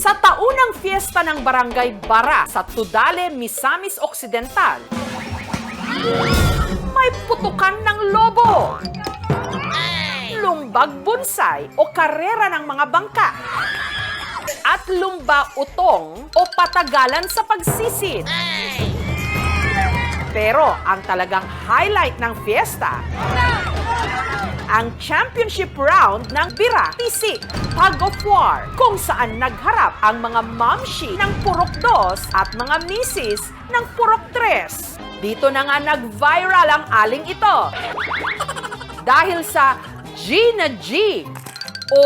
Sa taunang fiesta ng Barangay Bara sa Tudale, Misamis Occidental, may putukan ng lobo, lumbag bonsai o karera ng mga bangka, at lumba utong o patagalan sa pagsisid. Pero ang talagang highlight ng fiesta, ang championship round ng Bira PC Tug of War, kung saan nagharap ang mga mamshi ng Purok 2 at mga misis ng Purok 3. Dito na nga nag-viral ang aling ito. Dahil sa G na G o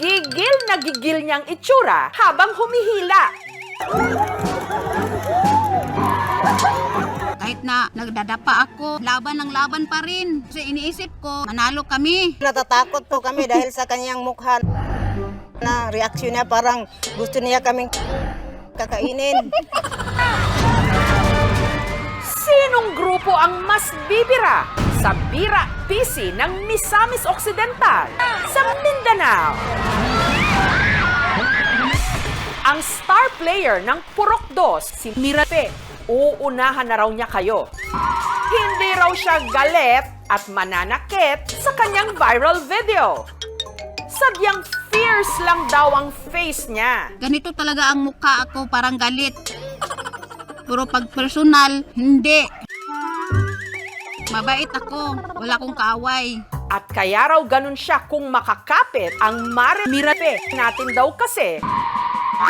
gigil na gigil niyang itsura habang humihila. Kahit na nagdadapa ako, laban ng laban pa rin. Kasi iniisip ko, manalo kami. Natatakot po kami dahil sa kanyang mukha na reaksyon niya, parang gusto niya kaming kakainin. Sinong grupo ang mas bibira sa Bira PC ng Misamis Occidental sa Mindanao? Ang star player ng Purok 2, si Mirape, uunahan na raw niya kayo. Hindi raw siya galit at mananakit sa kanyang viral video. Sadyang fierce lang daw ang face niya. Ganito talaga ang mukha ako, parang galit. Pero pag personal, hindi. Mabait ako, wala akong kaaway. At kaya raw ganun siya kung makakapit ang Mirape natin daw kasi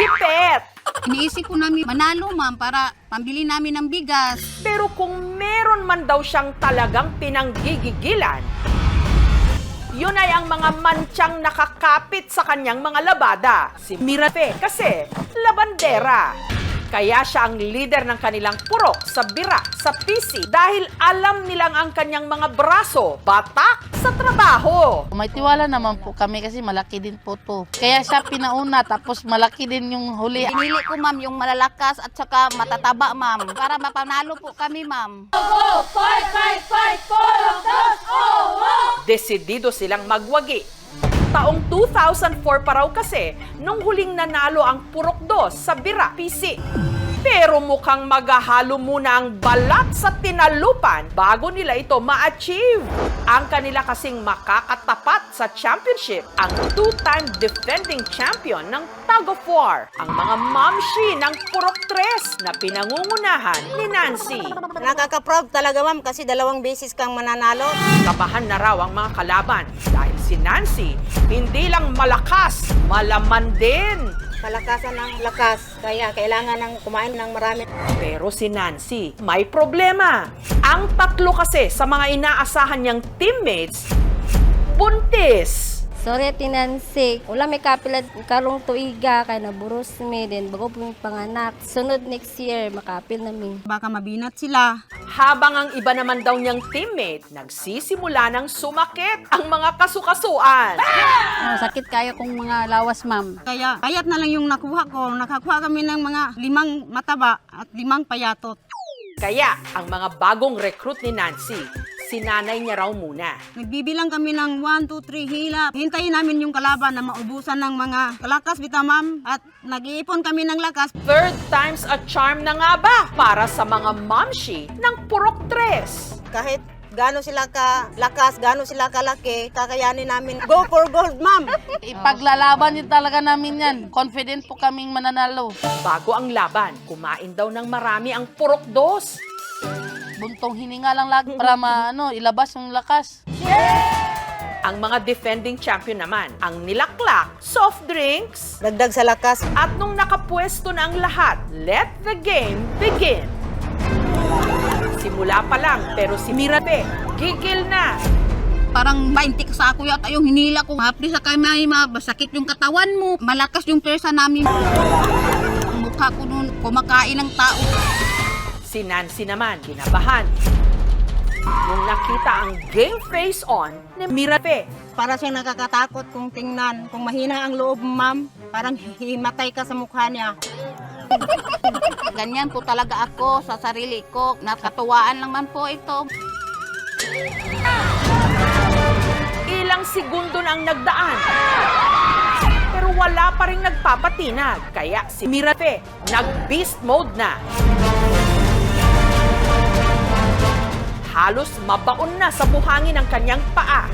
gipet. Iniisip ko namin manalo ma'am para pambili namin ng bigas. Pero kung meron man daw siyang talagang pinanggigigilan, yun ay ang mga mantsang nakakapit sa kanyang mga labada. Si Mirape kasi labandera. Kaya siya ang leader ng kanilang purok sa Bira, sa PC, dahil alam nilang ang kanyang mga braso, batak sa trabaho. May tiwala naman po kami kasi malaki din po to. Kaya siya pinauna tapos malaki din yung huli. Pinili ko ma'am yung malalakas at saka matataba ma'am para mapanalo po kami ma'am. Desidido silang magwagi. Taong 2004 pa raw kasi nung huling nanalo ang Purok 2 sa Bira PC. Pero mukhang maghahalo muna ang balat sa tinalupan bago nila ito ma-achieve. Ang kanila kasing makakatapat sa championship, ang two-time defending champion ng Tug of War, ang mga mamshi ng Purok 3 na pinangungunahan ni Nancy. Nakaka-proud talaga ma'am kasi 2 beses kang mananalo. Kabahan na raw ang mga kalaban dahil si Nancy hindi lang malakas, malaman din. Palakasan ng lakas, kaya kailangan ng kumain ng marami. Pero si Nancy, may problema. Ang tatlo kasi sa mga inaasahan niyang teammates, buntis. Sorry, Tinansi. Wala may kapilat karong tuiga kay naburos mi din bago po panganak. Sunod next year makapil namin. Baka mabinat sila. Habang ang iba naman daw niyang teammate, nagsisimula ng sumakit ang mga kasukasuan. Sakit kayo kung mga lawas, ma'am. Kaya payat na lang yung nakuha ko. Nakakuha kami ng mga 5 mataba at 5 payatot. Kaya ang mga bagong recruit ni Nancy, sinanay niya raw muna. Nagbibilang kami ng 1, 2, 3 hila. Hintayin namin yung kalaban na maubusan ng mga lakas, bita ma'am. At nag-iipon kami ng lakas. 3rd time's a charm na nga ba para sa mga mamshi ng Purok 3? Kahit gaano sila kalakas, gaano sila kalaki, kakayanin namin. Go for gold ma'am! Ipaglalaban din talaga namin yan. Confident po kaming mananalo. Bago ang laban, kumain daw ng marami ang Purok 2. Buntong hininga lang lagi para ilabas yung lakas. Ang mga defending champion naman, ang nilaklak, soft drinks, Dagdag sa lakas. at nung nakapwesto na ang lahat, let the game begin. Simula pa lang, pero si Mirape, gigil na. Parang 20 ka sa ako yata yung hinila ko. Hapli sa kamay, masakit yung katawan mo. Malakas yung persa namin. Ang mukha ko noon, kumakain ng tao. Si Nancy naman, kinabahan. Nung nakita ang game face on ni Mirape, Para siyang nakakatakot kung tingnan. Kung mahina ang loob ma'am, parang himatay ka sa mukha niya. Ganyan po talaga ako sa sarili ko. Nakatuwaan lang man po ito. ilang segundo na ang nagdaan. Pero Pero wala pa rin nagpapatinag, kaya si Mirafe nag-beast mode na. Halos mabaon na sa buhangin ang kanyang paa.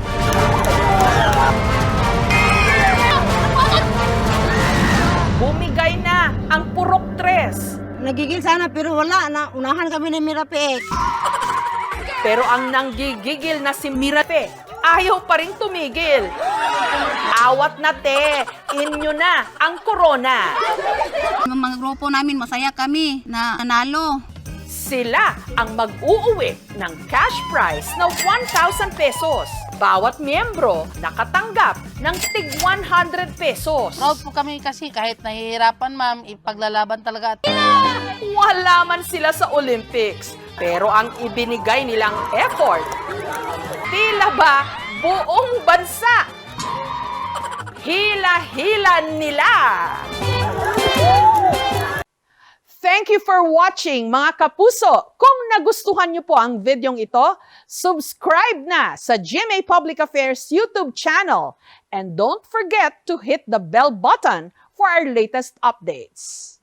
Bumigay na ang purok tres. Nagigil sana pero wala na. Unahan kami ni Mirape. Pero ang nanggigigil na si Mirafe, ayaw pa rin tumigil. Awat na te, inyo na ang corona. Yung mga grupo namin, masaya kami na nanalo. Sila ang mag-uuwi ng cash prize na 1,000 pesos. Bawat miyembro nakatanggap ng tig 100 pesos. Proud po kami kasi kahit nahihirapan, ma'am, ipaglalaban talaga. Wala man sila sa Olympics, pero ang ibinigay nilang effort, tila ba buong bansa? Hila-hila nila! Thank you for watching, mga kapuso. Kung nagustuhan niyo po ang videong ito, subscribe na sa GMA Public Affairs YouTube channel. And don't forget to hit the bell button for our latest updates.